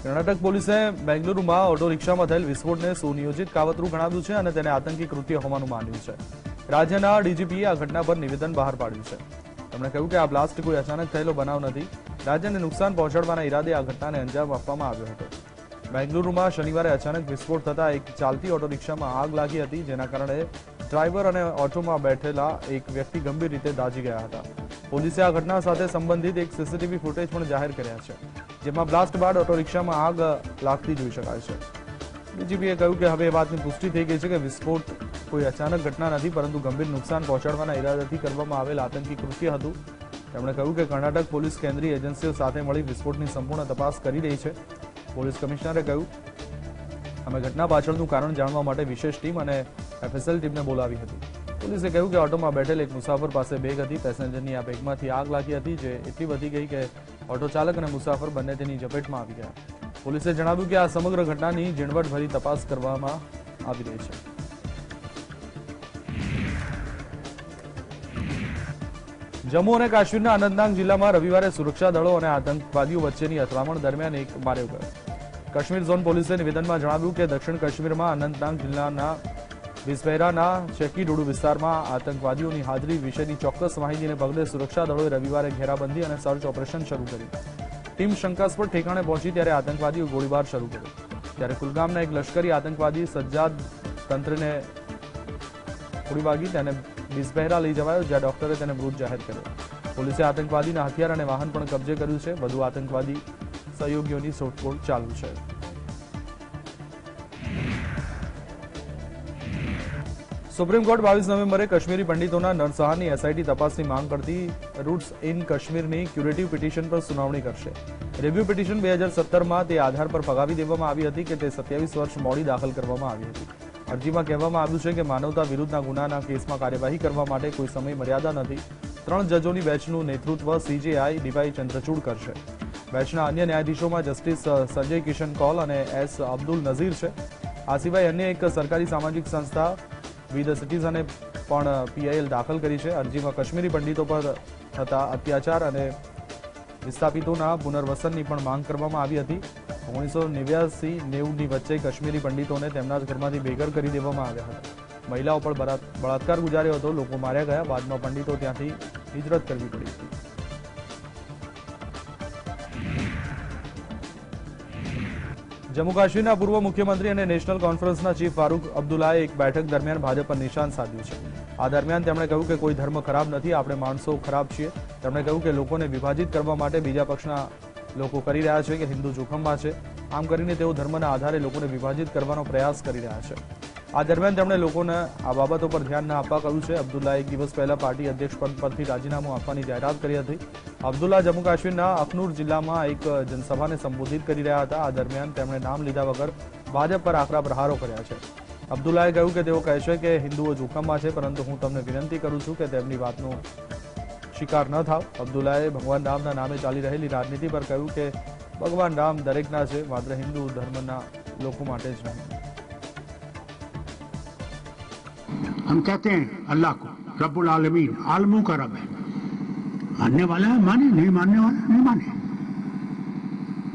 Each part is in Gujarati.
કર્ણાટક પોલીસે બેંગલુરુમાં ઓટો રિક્ષામાં થયેલ વિસ્ફોટને સુનિયોજિત કાવતરું ગણાવ્યું છે અને તેને આતંકી કૃત્ય હોવાનું માન્યું છે. રાજ્યના ડીજીપીએ આ ઘટના પર નિવેદન બહાર પાડ્યું છે. તેમણે કહ્યું કે આ બ્લાસ્ટ કોઈ અચાનક થયેલો બનાવ નથી. રાજ્યને નુકસાન પહોંચાડવાના ઈરાદે આ ઘટનાને અંજામ આપવામાં આવ્યો હતો. બેંગલુરુમાં શનિવારે અચાનક વિસ્ફોટ થતા એક ચાલતી ઓટો રિક્ષામાં આગ લાગી હતી, જેના કારણે ડ્રાઈવર અને ઓટોમાં બેઠેલા એક વ્યક્તિ ગંભીર રીતે દાઝી ગયા હતા. પોલીસે આ ઘટના સાથે સંબંધિત એક સીસીટીવી ફૂટેજ પણ જાહેર કર્યા છે, જેમાં બ્લાસ્ટ બાદ ઓટો રિક્ષામાં આગ લાગતી જોઈ શકાય છે. ડીજીપીએ કહ્યું કે હવે એ વાતની પુષ્ટિ થઈ ગઈ છે કે વિસ્ફોટ કોઈ અચાનક ઘટના નથી, પરંતુ ગંભીર નુકસાન પહોંચાડવાના ઈરાદાથી કરવામાં આવેલ આતંકી કૃત્ય હતું. તેમણે કહ્યું કે કર્ણાટક પોલીસ કેન્દ્રીય એજન્સીઓ સાથે મળી વિસ્ફોટની સંપૂર્ણ તપાસ કરી રહી છે. પોલીસ કમિશનરે કહ્યું, અમે ઘટના પાછળનું કારણ જાણવા માટે વિશેષ ટીમ અને એફએસએલ ટીમને બોલાવી હતી. પોલીસે કહ્યું કે ઓટોમાં બેઠેલ એક મુસાફર પાસે બેગ હતી. પેસેન્જરની આ બેગમાંથી આગ લાગી હતી, જે એટલી વધી ગઈ કે ઓટો ચાલક અને મુસાફર બંને તેની ઝપેટમાં આવી ગયા. પોલીસે જણાવ્યું કે આ સમગ્ર ઘટનાની ઝીણવટભરી તપાસ કરવામાં આવી રહી છે. જમ્મુ અને કાશ્મીરના અનંતનાગ જિલ્લામાં રવિવારે સુરક્ષા દળો અને આતંકવાદીઓ વચ્ચેની અથડામણ દરમિયાન એક માર્યો ગયો. કાશ્મીર ઝોન પોલીસે નિવેદનમાં જણાવ્યું કે દક્ષિણ કાશ્મીરમાં અનંતનાગ જિલ્લાના બિસ્બેરાના ચેકીડુડુ વિસ્તારમાં આતંકવાદીઓની હાજરી વિશેની ચોક્કસ માહિતીને પગલે સુરક્ષા દળોએ રવિવારે ઘેરાબંધી અને સર્ચ ઓપરેશન શરૂ કર્યું. ટીમ શંકાસ્પદ ઠેકાણે પહોંચી ત્યારે આતંકવાદીઓ ગોળીબાર શરૂ કર્યો. ત્યારે કુલગામના એક લશ્કરી આતંકવાદી સજ્જાદ તંત્રને ગોળી વાગી તેને બિસ્બેરા લઈ જવાયો, જ્યાં ડોક્ટરે તેને મૃત જાહેર કર્યો. પોલીસે આતંકવાદીના હથિયાર અને વાહન પણ કબજે કર્યું છે. વધુ આતંકવાદી સહયોગીઓની શોધખોળ ચાલુ છે. સુપ્રીમ કોર્ટ 22 નવેમ્બરે કાશ્મીરી પંડિતોના નરસંહારની એસઆઈટી તપાસની માંગ કરતી રૂટ્સ ઇન કાશ્મીરની ક્યુરેટિવ પિટિશન પર સુનાવણી કરશે. રિવ્યુ પિટિશન 2017માં તે આધાર પર ફગાવી દેવામાં આવી હતી કે તે 27 વર્ષ મોડી દાખલ કરવામાં આવી હતી. અરજીમાં કહેવામાં આવ્યું છે કે માનવતા વિરુદ્ધના ગુનાના કેસમાં કાર્યવાહી કરવા માટે કોઈ સમય મર્યાદા નથી. 3 જજોની બેચનું નેતૃત્વ સીજેઆઈ ડીવાય ચંદ્રચૂડ કરશે. બેચના અન્ય ન્યાયાધીશોમાં જસ્ટિસ સંજય કિશન કૌલ અને એસ અબ્દુલ નઝીર છે. આ સિવાય અન્ય એક સરકારી સામાજિક સંસ્થા વી ધ સિટીઝને પણ પીઆઈએલ દાખલ કરી છે. અરજીમાં કાશ્મીરી પંડિતો પર થતા અત્યાચાર અને વિસ્થાપિતોના પુનર્વસનની પણ માંગ કરવામાં આવી હતી. 1989-90ની વચ્ચે કાશ્મીરી પંડિતોને તેમના જ ઘરમાંથી બેઘર કરી દેવામાં આવ્યા હતા. મહિલાઓ પર બળાત્કાર ગુજાર્યો હતો. લોકો માર્યા ગયા. બાદમાં પંડિતો ત્યાંથી હિજરત કરવી પડી હતી. જમ્મુ કાશ્મીરના પૂર્વ મુખ્યમંત્રી અને નેશનલ કોન્ફરન્સના ચીફ ફારૂક અબ્દુલ્લાએ એક બેઠક દરમિયાન ભાજપ પર નિશાન સાધ્યું છે. આ દરમિયાન તેમણે કહ્યું કે કોઈ ધર્મ ખરાબ નથી, આપણે માણસો ખરાબ છીએ. તેમણે કહ્યું કે લોકોને વિભાજિત કરવા માટે બીજા પક્ષના લોકો કરી રહ્યા છે કે હિન્દુ જોખમમાં છે. આમ કરીને તેઓ ધર્મના આધારે લોકોને વિભાજિત કરવાનો પ્રયાસ કરી રહ્યા છે. આ દરમિયાન તેમણે લોકોને આ બાબતો પર ધ્યાન ન આપવા કહ્યું છે. અબ્દુલ્લાએ એક દિવસ પહેલા પાર્ટી અધ્યક્ષ પદ પરથી રાજીનામું આપવાની જાહેરાત કરી હતી. અબ્દુલ્લા જમ્મુ કાશ્મીરના અખનૂર જિલ્લામાં એક જનસભાને સંબોધિત કરી રહ્યા હતા. આ દરમિયાન તેમણે નામ લીધા વગર ભાજપ પર આકરા પ્રહારો કર્યા છે. અબ્દુલ્લાએ કહ્યું કે તેઓ કહે છે કે હિન્દુઓ જોખમમાં છે, પરંતુ હું તમને વિનંતી કરું છું કે તેમની વાતનો શિકાર ન થાવ. અબ્દુલ્લાએ ભગવાન રામના નામે ચાલી રહેલી રાજનીતિ પર કહ્યું કે ભગવાન રામ દરેકના છે, માત્ર હિન્દુ ધર્મના લોકો માટે જ નહીં. हम कहते हैं अल्लाह को रब्बुल आलमीन, आलमों का रब है. मानने वाला है माने, नहीं मानने वाला नहीं माने.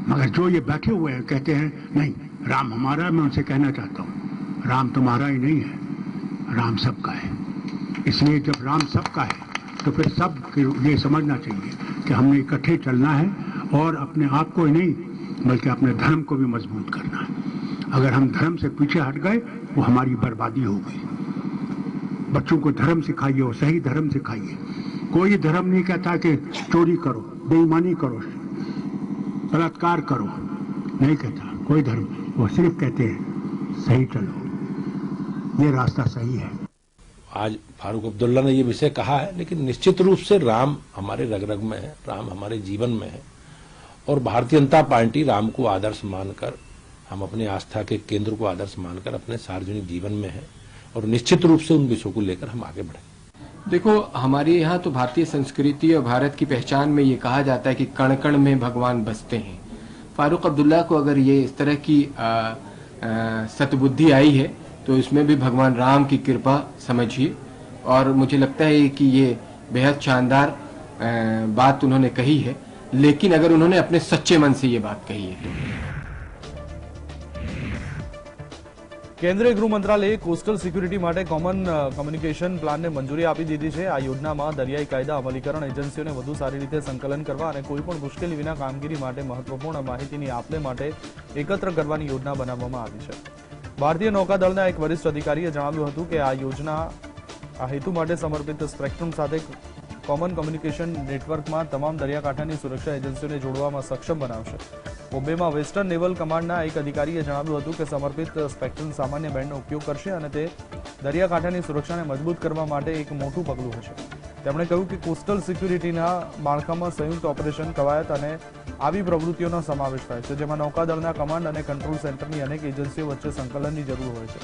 मगर जो ये बैठे हुए हैं कहते हैं नहीं राम हमारा है, मैं उनसे कहना चाहता हूँ राम तुम्हारा ही नहीं है, राम सबका है. इसलिए जब राम सबका है तो फिर सब ये समझना चाहिए कि हमने इकट्ठे चलना है और अपने आप को ही नहीं बल्कि अपने धर्म को भी मजबूत करना है. अगर हम धर्म से पीछे हट गए वो हमारी बर्बादी होगी. बच्चों को धर्म सिखाइए और सही धर्म सिखाइए. कोई धर्म नहीं कहता कि चोरी करो, बेईमानी करो, बलात्कार करो, नहीं कहता कोई धर्म. वो सिर्फ कहते हैं सही चलो, ये रास्ता सही है. आज फारूक अब्दुल्ला ने ये विषय कहा है, लेकिन निश्चित रूप से राम हमारे रग रग में है, राम हमारे जीवन में है और भारतीय जनता पार्टी राम को आदर्श मानकर, हम अपनी आस्था के केंद्र को आदर्श मानकर अपने सार्वजनिक जीवन में है और निश्चित रूप से उन विषयों को लेकर हम आगे बढ़ेंगे. देखो, हमारे यहाँ तो भारतीय संस्कृति और भारत की पहचान में ये कहा जाता है कि कण कण में भगवान बसते हैं. फारूक अब्दुल्ला को अगर ये इस तरह की सतबुद्धि आई है तो इसमें भी भगवान राम की कृपा समझिए. और मुझे लगता है कि ये बेहद शानदार बात उन्होंने कही है, लेकिन अगर उन्होंने अपने सच्चे मन से ये बात कही है तो કેન્દ્રીય ગૃહ મંત્રાલયે કોસ્ટલ સિક્યુરિટી માટે કોમન કમ્યુનિકેશન પ્લાનને મંજૂરી આપી દીધી છે. આ યોજનામાં દરિયાઈ કાયદા અમલીકરણ એજન્સીઓને વધુ સારી રીતે સંકલન કરવા અને કોઈપણ મુશ્કેલી વિના કામગીરી માટે મહત્વપૂર્ણ માહિતીની આપલે માટે એકત્ર કરવાની યોજના બનાવવામાં આવી છે. ભારતીય નૌકાદળના એક વરિષ્ઠ અધિકારીએ જણાવ્યું હતું કે આ યોજના આ હેતુ માટે સમર્પિત સ્પેક્ટ્રમ સાથે કોમન કમ્યુનિકેશન નેટવર્કમાં તમામ દરિયાકાંઠાની સુરક્ષા એજન્સીઓને જોડવામાં સક્ષમ બનાવશે. બોમ્બેમાં વેસ્ટર્ન નેવલ કમાન્ડના એક અધિકારીએ જણાવ્યું હતું કે સમર્પિત સ્પેક્ટ્રમ સામાન્ય બેન્ડનો ઉપયોગ કરશે અને તે દરિયાકાંઠાની સુરક્ષાને મજબૂત કરવા માટે એક મોટું પગલું હશે. તેમણે કહ્યું કે કોસ્ટલ સિક્યુરિટીના માળખામાં સંયુક્ત ઓપરેશન કવાયત અને આવી પ્રવૃત્તિઓનો સમાવેશ થાય છે, જેમાં નૌકાદળના કમાન્ડ અને કંટ્રોલ સેન્ટરની અનેક એજન્સીઓ વચ્ચે સંકલનની જરૂર હોય છે.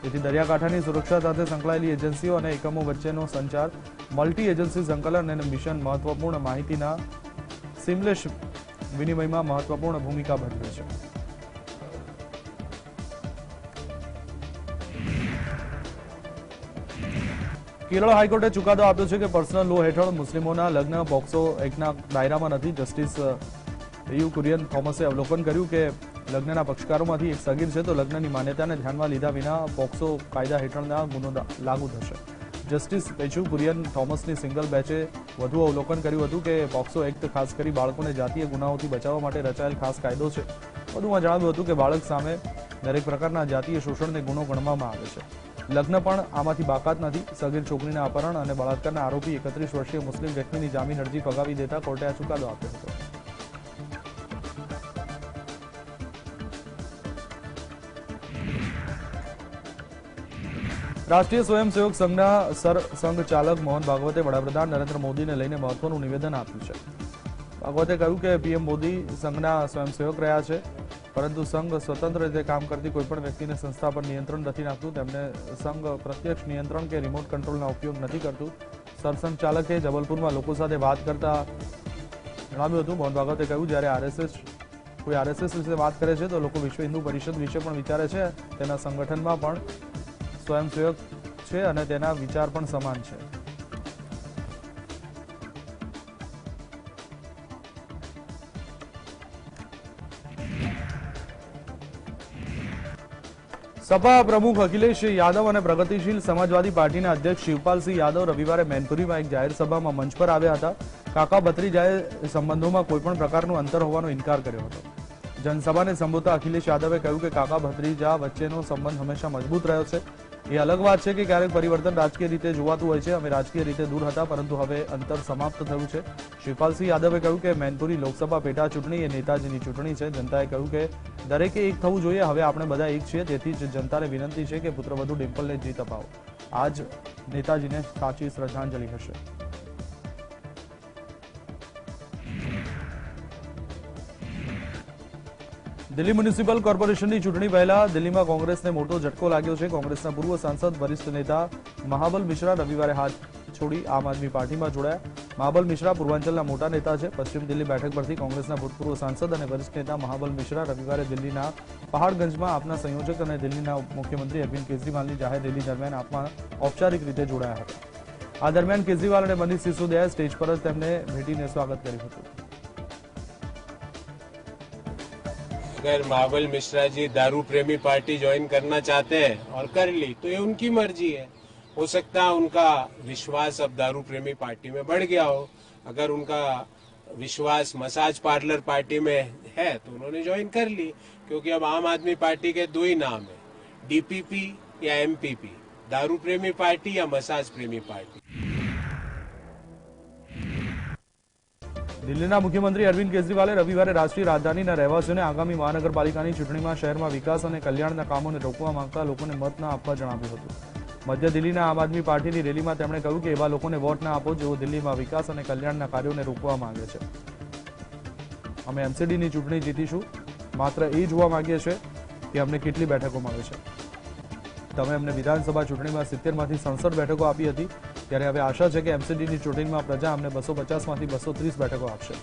તેથી દરિયાકાંઠાની સુરક્ષા સાથે સંકળાયેલી એજન્સીઓ અને એકમો વચ્ચેનો સંચાર, મલ્ટી એજન્સી સંકલન અને મિશન મહત્વપૂર્ણ માહિતીના સિમલેસ વિનિમયમાં મહત્વપૂર્ણ ભૂમિકા ભજવે છે. કેરળ હાઈકોર્ટે ચુકાદો આપ્યો છે કે પર્સનલ લો હેઠળ મુસ્લિમોના લગ્ન પોક્સો એક્ટના દાયરામાં નથી. જસ્ટિસ યુ કુરિયન થોમસે અવલોકન કર્યું કે લગ્નના પક્ષકારોમાંથી એક સગીર છે તો લગ્નની માન્યતાને ધ્યાનમાં લીધા વિના પોક્સો કાયદા હેઠળના ગુનો લાગુ થશે. જસ્ટિસ પેચુ કુરિયન થોમસની સિંગલ બેચે વધુ અવલોકન કર્યું હતું કે પોક્સો એક્ટ ખાસ કરી બાળકોને જાતીય ગુનાઓથી બચાવવા માટે રચાયેલ ખાસ કાયદો છે. વધુમાં જણાવ્યું હતું કે બાળક સામે દરેક પ્રકારના જાતીય શોષણને ગુનો ગણવામાં આવે છે. લગ્ન પણ આમાંથી બાકાત નથી. સગીર છોકરીના અપહરણ અને બળાત્કારના આરોપી 31 વર્ષીય મુસ્લિમ વ્યક્તિની જામીન અરજી ફગાવી દેતા કોર્ટે આ ચુકાદો આપ્યો હતો. રાષ્ટ્રીય સ્વયંસેવક સંઘના સરસંઘ ચાલક મોહન ભાગવતે વડાપ્રધાન નરેન્દ્ર મોદીને લઈને મહત્વનું નિવેદન આપ્યું છે. ભાગવતે કહ્યું કે પીએમ મોદી સંઘના સ્વયંસેવક રહ્યા છે, પરંતુ સંઘ સ્વતંત્ર રીતે કામ કરતી કોઈપણ વ્યક્તિને સંસ્થા પર નિયંત્રણ નથી નાખતું. તેમને સંઘ પ્રત્યક્ષ નિયંત્રણ કે રિમોટ કંટ્રોલના ઉપયોગ નથી કરતું. સરસંઘ ચાલકે જબલપુરમાં લોકો સાથે વાત કરતા જણાવ્યું હતું. મોહન ભાગવતે કહ્યું, જ્યારે કોઈ આરએસએસ વિશે વાત કરે છે તો લોકો વિશ્વ હિન્દુ પરિષદ વિશે પણ વિચારે છે. તેના સંગઠનમાં પણ સ્વયંસેવક છે અને તેના વિચાર પણ સમાન છે. સપા પ્રમુખ અખિલેશ યાદવ અને પ્રગતિશીલ સમાજવાદી પાર્ટીના અધ્યક્ષ શિવપાલસિંહ યાદવ રવિવારે મેનપુરીમાં એક જાહેર સભામાં મંચ પર આવ્યા હતા. કાકા ભત્રીજાએ સંબંધોમાં કોઈપણ પ્રકારનું અંતર હોવાનો ઇનકાર કર્યો હતો. જનસભાને સંબોધતા અખિલેશ યાદવે કહ્યું કે કાકા ભત્રીજા વચ્ચેનો સંબંધ હંમેશા મજબૂત રહ્યો છે. એ અલગ વાત છે કે ક્યારેક પરિવર્તન રાજકીય રીતે જોવાતું હોય છે. અમે રાજકીય રીતે દૂર હતા, પરંતુ હવે અંતર સમાપ્ત થયું છે. શિવપાલસિંહ યાદવે કહ્યું કે મેનપુરી લોકસભા પેટા ચૂંટણી એ નેતાજીની ચૂંટણી છે. જનતાએ કહ્યું કે દરેકે એક થવું જોઈએ. હવે આપણે બધા એક છીએ, તેથી જ જનતાને વિનંતી છે કે પુત્રવધુ ડિમ્પલને જીત અપાવો. આ જ નેતાજીને સાચી શ્રદ્ધાંજલિ હશે. દિલ્હી મ્યુનિસિપલ કોર્પોરેશનની ચૂંટણી પહેલા દિલ્હીમાં કોંગ્રેસને મોટો ઝટકો લાગ્યો છે. કોંગ્રેસના પૂર્વ સાંસદ વરિષ્ઠ નેતા મહાબલ મિશ્રા રવિવારે હાથ છોડી આમ આદમી પાર્ટીમાં જોડાયા. મહાબલ મિશ્રા પૂર્વાંચલના મોટા નેતા છે. પશ્ચિમ દિલ્હી બેઠક પરથી કોંગ્રેસના ભૂતપૂર્વ સાંસદ અને વરિષ્ઠ નેતા મહાબલ મિશ્રા રવિવારે દિલ્હીના પહાડગંજમાં આપના સંયોજક અને દિલ્હીના મુખ્યમંત્રી અરવિંદ કેજરીવાલની જાહેર રેલી દરમિયાન આપમાં ઔપચારિક રીતે જોડાયા હતા. આ દરમિયાન કેજરીવાલ અને મનીષ સિસોદિયાએ સ્ટેજ પર જ તેમને ભેટીને સ્વાગત કર્યું હતું. अगर महाबल मिश्रा जी दारू प्रेमी पार्टी ज्वाइन करना चाहते हैं और कर ली तो ये उनकी मर्जी है. हो सकता है उनका विश्वास अब दारू प्रेमी पार्टी में बढ़ गया हो. अगर उनका विश्वास मसाज पार्लर पार्टी में है तो उन्होंने ज्वाइन कर ली, क्योंकि अब आम आदमी पार्टी के दो ही नाम है, डीपीपी या एमपीपी, दारू प्रेमी पार्टी या मसाज प्रेमी पार्टी. દિલ્હીના મુખ્યમંત્રી અરવિંદ કેજરીવાલે રવિવારે રાષ્ટ્રીય રાજધાનીના રહેવાસીઓને આગામી મહાનગરપાલિકાની ચૂંટણીમાં શહેરમાં વિકાસ અને કલ્યાણના કામોને રોકવા માંગતા લોકોને મત ન આપવા જણાવ્યું હતું. મધ્ય દિલ્હીના આમ આદમી પાર્ટીની રેલીમાં તેમણે કહ્યું કે એવા લોકોને વોટ ના આપો જેઓ દિલ્હીમાં વિકાસ અને કલ્યાણના કાર્યોને રોકવા માંગે છે. અમે એમસીડીની ચૂંટણી જીતીશું. માત્ર એ જોવા માંગીએ છીએ કે અમને કેટલી બેઠકો મળે છે. તમે અમને વિધાનસભા ચૂંટણીમાં 70માંથી 67 બેઠકો આપી હતી, ત્યારે હવે આશા છે કે એમસીડીની ચૂંટણીમાં પ્રજા અમને 250માંથી 230 બેઠકો આપશે.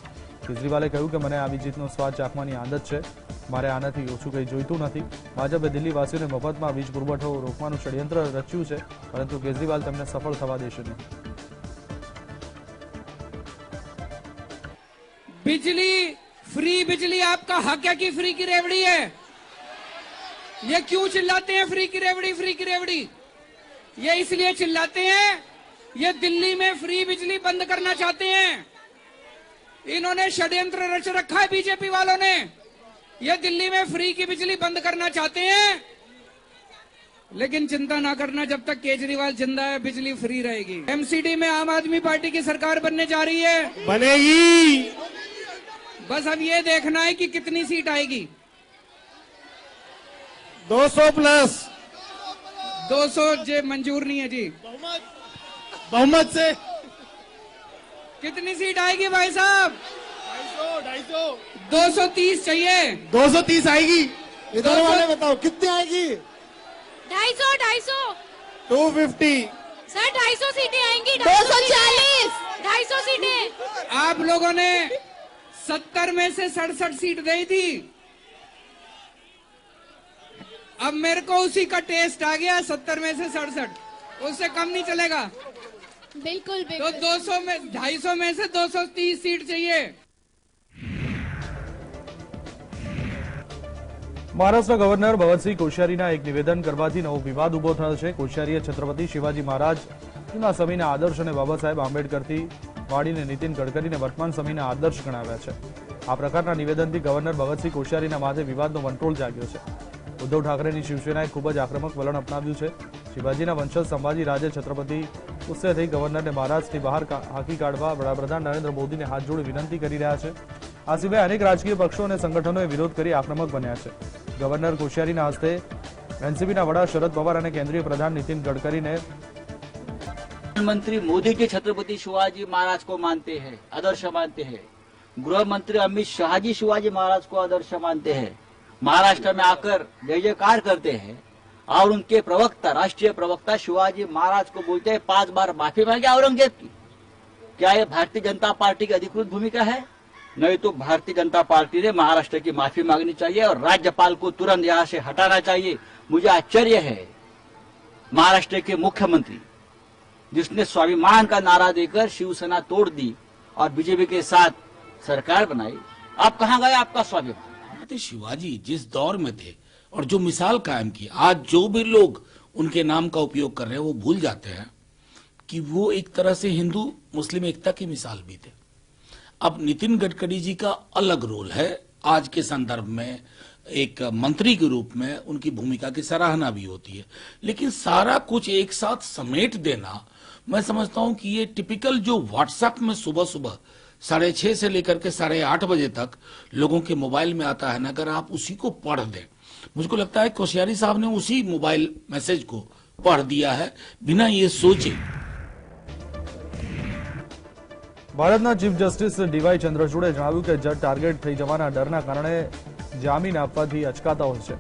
કેજરીવાલે કહ્યું કે મને આવી જીતનો સ્વાદ ચાખવાની આદત છે. મારે આનાથી ઓછું કંઈ જોઈતું નથી. ભાજપે દિલ્હીવાસીઓને મફતમાં વીજ પુરવઠો રોકવાનું ષડયંત્ર રચ્યું છે, પરંતુ કેજરીવાલ તેમને સફળ થવા દેશે નહીં. बिजली फ्री, बिजली आपका हक है कि फ्री की रेवड़ी है. ये क्यों चिल्लाते हैं फ्री की रेवड़ी, फ्री की रेवड़ी? ये इसलिए चिल्लाते हैं, ये दिल्ली में फ्री बिजली बंद करना चाहते हैं। इन्होंने षड्यंत्र रच रखा है बीजेपी वालों ने। ये दिल्ली में फ्री की बिजली बंद करना चाहते हैं, लेकिन चिंता ना करना, जब तक केजरीवाल जिंदा है बिजली फ्री रहेगी। एमसीडी में आम आदमी पार्टी की सरकार बनने जा रही है, बनेगी। बस अब ये देखना है कि कितनी सीट आएगी। 200 प्लस 200 जे मंजूर नहीं है जी। बहुमत से। कितनी सीट आएगी भाई साहब? 250 230 चाहिए। 230 आएगी। इधर वाले बताओ कितनी आएगी? 250 250 सर, 250 सीटें आएंगी। 240 250 सीटें। आप लोगों ने 70 में से 67 सीट दी थी। अब मेरे को उसी का टेस्ट आ गया, 70 में से 67, उससे कम नहीं चलेगा। बिल्कुल तो बिल्कुल। 200 में 250 में से 230 सीट चाहिए। મહારાષ્ટ્ર ગવર્નર ભગતસિંહ કોશ્યારીના એક નિવેદન કરવાથી નવો વિવાદ ઉભો થયો છે। કોશ્યારીએ છત્રપતિ શિવાજી મહારાજના સમયના આદર્શ અને બાબા સાહેબ આંબેડકરથી વાળીને નીતિન ગડકરીને વર્તમાન સમયના આદર્શ ગણાવ્યા છે। આ પ્રકારના નિવેદનથી ગવર્નર ભગતસિંહ કોશ્યારીના માથે વિવાદનો વંટોળ જાગ્યો છે। ઉદ્ધવ ઠાકરેની શિવસેનાએ ખૂબ જ આક્રમક વલણ અપનાવ્યું છે। શિવાજીના વંશજ સંભાજી રાજે છત્રપતિ ગુસ્સે થઈ ગવર્નરને મહારાષ્ટ્રથી બહાર હાંકી કાઢવા વડાપ્રધાન નરેન્દ્ર મોદીને હાથ જોડી વિનંતી કરી રહ્યા છે। આ સિવાય અનેક રાજકીય પક્ષો અને સંગઠનોએ વિરોધ કરી આક્રમક બન્યા છે। ગવર્નર કોશ્યારીના હસ્તે એનસીપીના વડા શરદ પવાર અને કેન્દ્રીય પ્રધાન નીતિન ગડકરીને प्रधानमंत्री मोदी जी छत्रपति शिवाजी महाराज को मानते हैं, आदर्श मानते हैं। गृह मंत्री अमित शाह जी शिवाजी महाराज को आदर्श मानते हैं। महाराष्ट्र में आकर जय जयकार करते हैं और उनके प्रवक्ता, राष्ट्रीय प्रवक्ता शिवाजी महाराज को बोलते हैं 5 बार माफी मांगे औरंगजेब की। क्या ये भारतीय जनता पार्टी की अधिकृत भूमिका है? नहीं तो भारतीय जनता पार्टी ने महाराष्ट्र की माफी मांगनी चाहिए और राज्यपाल को तुरंत यहाँ से हटाना चाहिए। मुझे आश्चर्य है महाराष्ट्र के मुख्यमंत्री जिसने स्वाभिमान का नारा देकर शिवसेना तोड़ दी और बीजेपी के साथ सरकार बनाई, आप कहां गए आपका स्वाभिमान? शिवाजी जिस दौर में थे और जो मिसाल कायम की, आज जो भी लोग उनके नाम का उपयोग कर रहे हैं वो भूल जाते हैं कि वो एक तरह से हिंदू मुस्लिम एकता की मिसाल भी थे। अब नितिन गडकरी जी का अलग रोल है, आज के संदर्भ में एक मंत्री के रूप में उनकी भूमिका की सराहना भी होती है, लेकिन सारा कुछ एक साथ समेट देना, मैं समझता हूं कि ये टिपिकल जो व्हाट्सएप में सुबह सुबह 6:30 से लेकर के 8:30 बजे तक लोगों के मोबाइल में आता है ना, अगर आप उसी को पढ़ दें, मुझको लगता है कोश्यारी साहब ने उसी मोबाइल मैसेज को पढ़ दिया है बिना ये सोचे। ભારતના ચીફ જસ્ટિસ ડીવાય ચંદ્રચૂડે જણાવ્યું કે જજ ટાર્ગેટ થઈ જવાના ડરના કારણે જામીન આપવાથી અચકાતા હોય છે।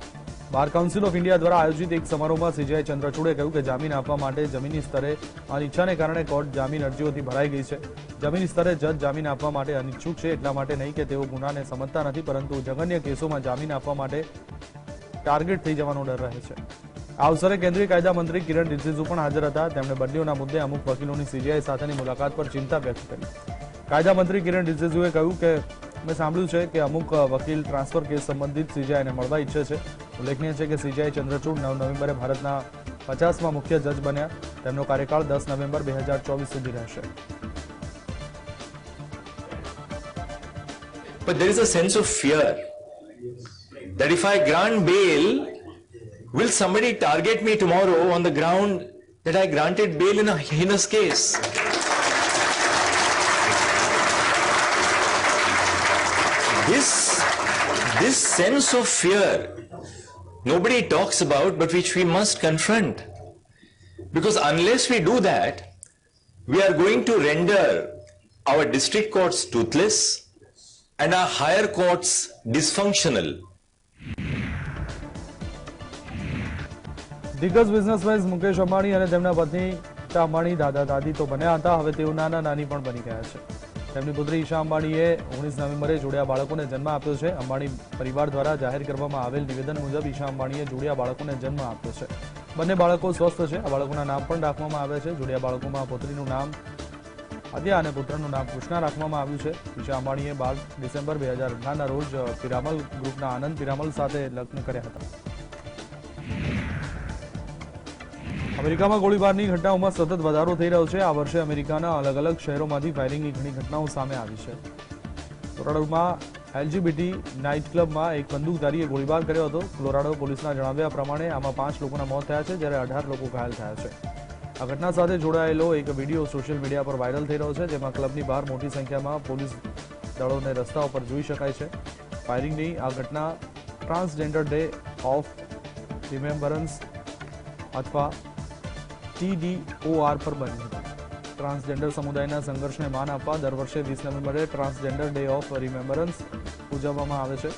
બાર કાઉન્સિલ ઓફ ઇન્ડિયા દ્વારા આયોજિત એક સમારોહમાં સીજેઆઈ ચંદ્રચૂડે કહ્યું કે જામીન આપવા માટે જમીની સ્તરે અનિચ્છાને કારણે કોર્ટ જામીન અરજીઓથી ભરાઈ ગઈ છે। જમીની સ્તરે જજ જામીન આપવા માટે અનિચ્છુક છે, એટલા માટે નહીં કે તેઓ ગુનાને સમજતા નથી, પરંતુ જઘન્ય કેસોમાં જામીન આપવા માટે ટાર્ગેટ થઈ જવાનો ડર રહે છે। આ અવસરે કેન્દ્રીય કાયદા મંત્રી કિરણ રિજિજુ પણ હાજર હતા। તેમણે બંનેઓના મુદ્દે અમુક વકીલોની સીજેઆઈ સાથેની મુલાકાત પર ચિંતા વ્યક્ત કરી। કાયદા મંત્રી કિરણ રિજિજુએ કહ્યું કે મેં સાંભળ્યું છે કે અમુક વકીલ ટ્રાન્સફર કેસ સંબંધિત સીજેઆઈને મળવા ઈચ્છે છે। ઉલ્લેખનીય છે કે સીજેઆઈ ચંદ્રચૂડ 9 નવેમ્બરે ભારતના 50મા મુખ્ય જજ બન્યા। તેમનો કાર્યકાળ 10 નવેમ્બર 2024 સુધી રહેશે। But there is a sense of fear that if I grant bail, will somebody target me tomorrow on the ground that I granted bail in a heinous case? This sense of fear nobody talks about, but which we must confront. Because unless we do that, we are going to render our district courts toothless and our higher courts dysfunctional. દિગ્ગજ બિઝનેસમેન મુકેશ અંબાણી અને તેમના પત્ની ઈશા અંબાણી દાદા દાદી તો બન્યા હતા, હવે તેઓ નાના નાની પણ બની ગયા છે। તેમની પુત્રી ઈશા અંબાણીએ 19 નવેમ્બરે જોડિયા બાળકોને જન્મ આપ્યો છે। અંબાણી પરિવાર દ્વારા જાહેર કરવામાં આવેલ નિવેદન મુજબ ઈશા અંબાણીએ જોડિયા બાળકોને જન્મ આપ્યો છે। બંને બાળકો સ્વસ્થ છે। આ બાળકોના નામ પણ રાખવામાં આવ્યા છે। જોડિયા બાળકોમાં પુત્રીનું નામ આદ્યા અને પુત્રનું નામ કૃષ્ણા રાખવામાં આવ્યું છે। ઈશા અંબાણીએ 12 ડિસેમ્બર 2018ના રોજ પિરામલ ગ્રુપના આનંદ પિરામલ સાથે લગ્ન કર્યા હતા। અમેરિકામાં ગોળીબારની ઘટનાઓમાં સતત વધારો થઈ રહ્યો છે. આ વર્ષે અમેરિકાના અલગ અલગ શહેરોમાંથી ફાયરિંગની ઘણી ઘટનાઓ સામે આવી છે. કોલોરાડોમાં એલજીબીટી નાઇટ ક્લબમાં એક બંદૂકધારીએ ગોળીબાર કર્યો હતો. કોલોરાડો પોલીસના જણાવ્યા પ્રમાણે આમાં 5 લોકોના મોત થયા છે, જ્યારે 18 લોકો ઘાયલ થયા છે. આ ઘટના સાથે જોડાયેલો એક વિડીયો સોશિયલ મીડિયા પર વાયરલ થઈ રહ્યો છે, જેમાં ક્લબની બહાર મોટી સંખ્યામાં પોલીસ દળોને રસ્તાઓ પર જોઈ શકાય છે. ફાયરિંગની આ ઘટના ટ્રાન્સજેન્ડર ડે ઓફ રિમેમ્બરન્સ અથવા TDOR પર બની હતી. ટ્રાન્સજેન્ડર સમુદાયના સંઘર્ષને માન આપવા દર વર્ષે 20 નવેમ્બરે ટ્રાન્સજેન્ડર ડે ઓફ રિમેમ્બરન્સ ઉજવવામાં આવે છે.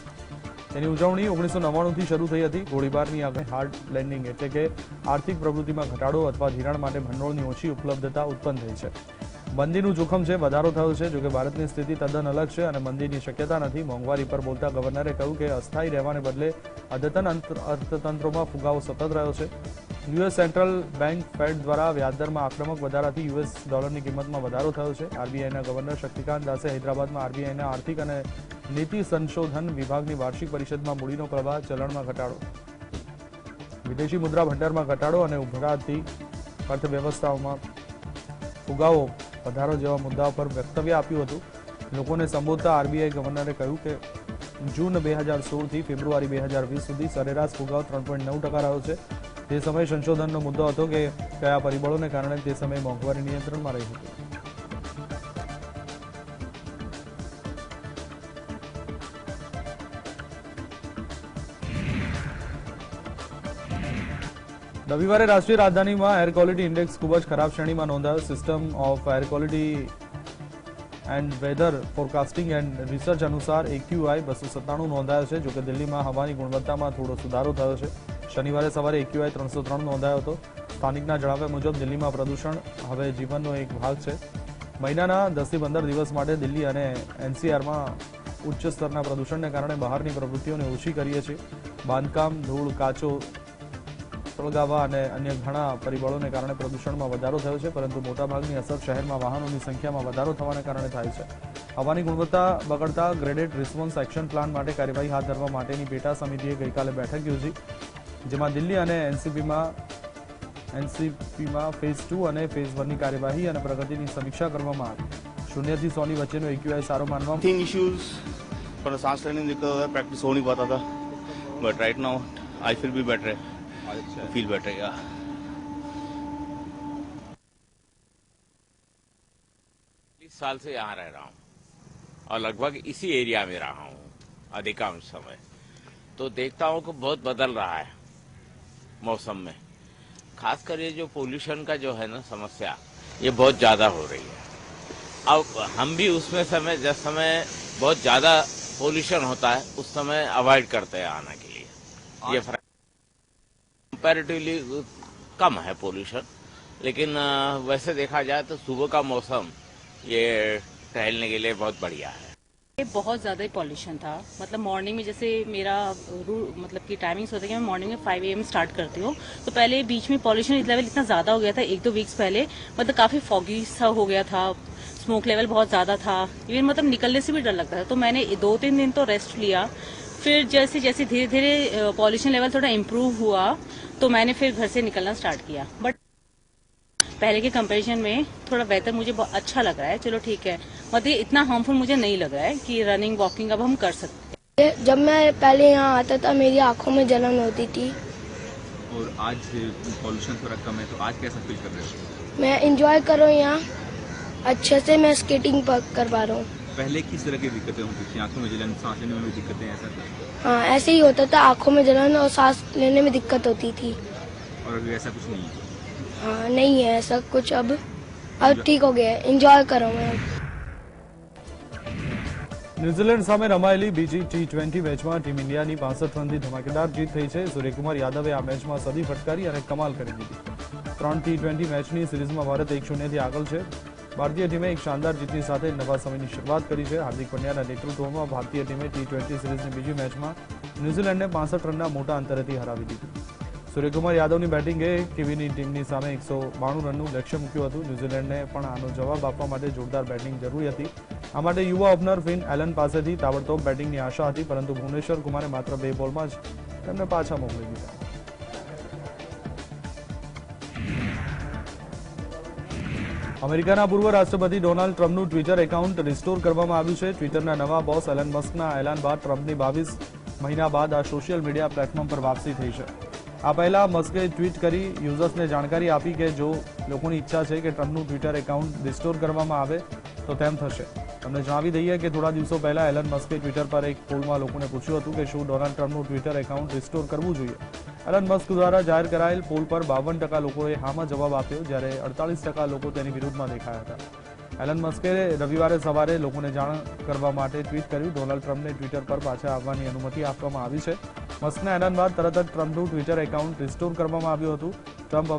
તેની ઉજવણી 1999થી શરૂ થઈ હતી. ગોળીબારની આગળ હાર્ડ લેન્ડિંગ એટલે કે આર્થિક પ્રવૃત્તિમાં ઘટાડો અથવા ધિરાણ માટે ભંડોળની ઓછી ઉપલબ્ધતા ઉત્પન્ન થઈ છે. મંદીનું જોખમ છે, વધારો થયો છે. જોકે ભારતની સ્થિતિ તદ્દન અલગ છે અને મંદીની શક્યતા નથી. મોંઘવારી પર બોલતા ગવર્નરે કહ્યું કે અસ્થાયી રહેવાને બદલે અદ્યતન અર્થતંત્રોમાં ફુગાવો સતત રહ્યો છે. યુએસ સેન્ટ્રલ બેંક ફેડ દ્વારા વ્યાજદરમાં આક્રમક વધારાથી યુએસ ડોલરની કિંમતમાં વધારો થયો છે. આરબીઆઈના ગવર્નર શક્તિકાંત દાસે હૈદરાબાદમાં આરબીઆઈના આર્થિક અને નીતિ સંશોધન વિભાગની વાર્ષિક પરિષદમાં મૂડીનો પ્રવાહ, ચલણમાં ઘટાડો, વિદેશી મુદ્રા ભંડારમાં ઘટાડો અને ઉભરાતી અર્થવ્યવસ્થાઓમાં ફુગાવો વધારો જેવા મુદ્દાઓ પર વક્તવ્ય આપ્યું હતું. લોકોને સંબોધતા આરબીઆઈ ગવર્નરે કહ્યું કે જૂન 2016થી ફેબ્રુઆરી 2020 સુધી સરેરાશ ફુગાવો 3.9% રહ્યો છે. તે સમયે સંશોધનનો મુદ્દો હતો કે કયા પરિબળોને કારણે તે સમયે મોંઘવારી નિયંત્રણમાં રહી હતી. રવિવારે રાષ્ટ્રીય રાજધાનીમાં એર ક્વોલિટી ઇન્ડેક્સ ખૂબ જ ખરાબ શ્રેણીમાં નોંધાયો. System of air quality and weather forecasting and research અનુસાર AQI 297 નોંધાયો છે. જોકે દિલ્હીમાં હવાની ગુણવત્તામાં થોડો સુધારો થયો છે. શનિવારે સવારે AQI 303 નોંધાયો હતો. સ્થાનિકના જણાવ્યા મુજબ દિલ્હીમાં પ્રદૂષણ હવે જીવનનો એક ભાગ છે. મહિનાના 10 થી 15 દિવસ માટે દિલ્હી અને NCRમાં ઉચ્ચ સ્તરના પ્રદૂષણને કારણે બહારની પ્રવૃત્તિઓને ઓછી કરીએ છીએ. બાંધકામ, ધૂળ, કાચો સળગાવવા અને અન્ય ઘણા પરિબળોને કારણે પ્રદૂષણમાં વધારો થયો છે, પરંતુ મોટાભાગની અસર શહેરમાં વાહનોની સંખ્યામાં વધારો થવાને કારણે થાય છે. હવાની ગુણવત્તા બગડતા ગ્રેડેડ રિસ્પોન્સ એક્શન પ્લાન માટે કાર્યવાહી હાથ ધરવા માટેની પેટા સમિતિએ ગઈકાલે બેઠક યોજી, જેમાં દિલ્હી અને એનસીપીમાં ફેઝ 2 અને ફેઝ 1ની કાર્યવાહી અને પ્રગતિની સમીક્ષા કરવામાં આવી. 0 થી 100 ની વચ્ચેનો AQI સારો માનવામાં थिंग इश्यूज पर सांस लेने में दिक्कत होता है, प्रैक्टिस हो नहीं पाता था, but right now I feel be better, feel better. या 30 साल से यहाँ रह रहा हूँ और लगभग इसी एरिया में रहा हूँ अधिकांश समय, तो देखता हूँ कि बहुत बदल रहा है मौसम में. खासकर ये जो पोल्यूशन का जो है ना समस्या, ये बहुत ज्यादा हो रही है. अब हम भी उसमें समय जिस समय बहुत ज्यादा पोल्यूशन होता है उस समय अवॉइड करते हैं आने के लिए. ये कंपैरेटिवली कम है पोल्यूशन, लेकिन वैसे देखा जाए तो सुबह का मौसम ये टहलने के लिए बहुत बढ़िया है. बहुत ज़्यादा ही पॉल्यूशन था. मतलब मॉर्निंग में जैसे मेरा मतलब कि टाइमिंग्स होता है कि मैं मॉर्निंग में 5 AM स्टार्ट करती हूँ, तो पहले बीच में पॉल्यूशन लेवल इतना ज़्यादा हो गया था 1-2 वीक्स पहले, मतलब काफ़ी फॉगी सा हो गया था, स्मोक लेवल बहुत ज़्यादा था, इवन मतलब निकलने से भी डर लगता था. तो मैंने 2-3 दिन तो रेस्ट लिया. फिर जैसे जैसे धीरे धीरे पॉल्यूशन लेवल थोड़ा इम्प्रूव हुआ तो मैंने फिर घर से निकलना स्टार्ट किया. बट पहले के कंपैरिजन में थोड़ा बेहतर मुझे बहुत अच्छा लग रहा है. चलो ठीक है, मतलब इतना हार्मफुल मुझे नहीं लग रहा है कि रनिंग वॉकिंग अब हम कर सकते हैं. जब मैं पहले यहाँ आता था मेरी आंखों में जलन होती थी, और आज पॉल्यूशन थोड़ा कम है, तो आज कैसा फील कर रहे हो? मैं एंजॉय कर रहा हूँ यहाँ, अच्छे से मैं स्केटिंग कर पा रहा हूँ. पहले किस तरह की दिक्कतें होती थी? आंखों में जलन, सांस लेने में भी दिक्कतें, ऐसा? हाँ, ऐसे ही होता था, आंखों में जलन और सांस लेने में दिक्कत होती थी. और अभी ऐसा कुछ नहीं है? हाँ, नहीं है ऐसा कुछ. अब ठीक हो गया है, एंजॉय कर रहा हूँ मैं. ન્યુઝીલેન્ડ સામે રમાયેલી બીજી T20 મેચમાં ટીમ ઇન્ડિયાની 65 રનથી ધમાકેદાર જીત થઈ છે. સૂર્યકુમાર યાદવે આ મેચમાં સદી ફટકારી અને કમાલ કરી દીધી. 3 T20 મેચની સિરીઝમાં ભારત 1-0 થી આગળ છે. ભારતીય ટીમે એક શાનદાર જીતની સાથે નવા સમયની શરૂઆત કરી છે. હાર્દિક પંડ્યાના નેતૃત્વમાં ભારતીય ટીમે T20 સિરીઝની બીજી મેચમાં ન્યુઝીલેન્ડને 65 રનના મોટા અંતરેથી હરાવી દીધું. સૂર્યકુમાર યાદવની બેટિંગે કિવીની ટીમની સામે 192 રનનું લક્ષ્ય મૂક્યું હતું. ન્યુઝીલેન્ડને પણ આનો જવાબ આપવા માટે જોરદાર બેટિંગ જરૂરી હતી. આ માટે યુવા ઓપનર ફિન એલન પાસેથી તાબડતોબ બેટિંગની આશા હતી, પરંતુ ભુવનેશ્વર કુમારે માત્ર 2 બોલમાં જ તેમને પાછા મોકલી દીધા. અમેરિકાના પૂર્વ રાષ્ટ્રપતિ ડોનાલ્ડ ટ્રમ્પનું ટ્વિટર એકાઉન્ટ રિસ્ટોર કરવામાં આવ્યું છે. ટ્વિટરના નવા બોસ એલન મસ્કના એલાન બાદ ટ્રમ્પની 22 મહિના બાદ આ સોશિયલ મીડિયા પ્લેટફોર્મ પર વાપસી થઈ છે. આ પહેલા મસ્કે ટ્વીટ કરી યુઝર્સને જાણકારી આપી કે જો લોકોની ઈચ્છા છે કે ટ્રમ્પનું ટ્વિટર એકાઉન્ટ રિસ્ટોર કરવામાં આવે તો તેમ થશે. તમને જણાવી દઈએ કે થોડા દિવસો પહેલા એલન મસ્કે ટ્વિટર પર એક પોલમાં લોકોને પૂછ્યું હતું કે શું ડોનાલ્ડ ટ્રમ્પનું ટ્વિટર એકાઉન્ટ રિસ્ટોર કરવું જોઈએ. એલન મસ્ક દ્વારા જાહેર કરાયેલ પોલ પર 52% લોકોએ હામાં જવાબ આપ્યો, જ્યારે 48% લોકો તેની વિરુદ્ધમાં દેખાયા હતા. એલન મસ્કે રવિવારે સવારે લોકોને જાણ કરવા માટે ટ્વીટ કર્યું. ડોનાલ્ડ ટ્રમ્પને ટ્વિટર પર પાછા આવવાની અનુમતિ આપવામાં આવી છે. મસ્કના એલાન બાદ તરત જ ટ્રમ્પનું ટ્વિટર એકાઉન્ટ રિસ્ટોર કરવામાં આવ્યું હતું. ટ્રમ્પ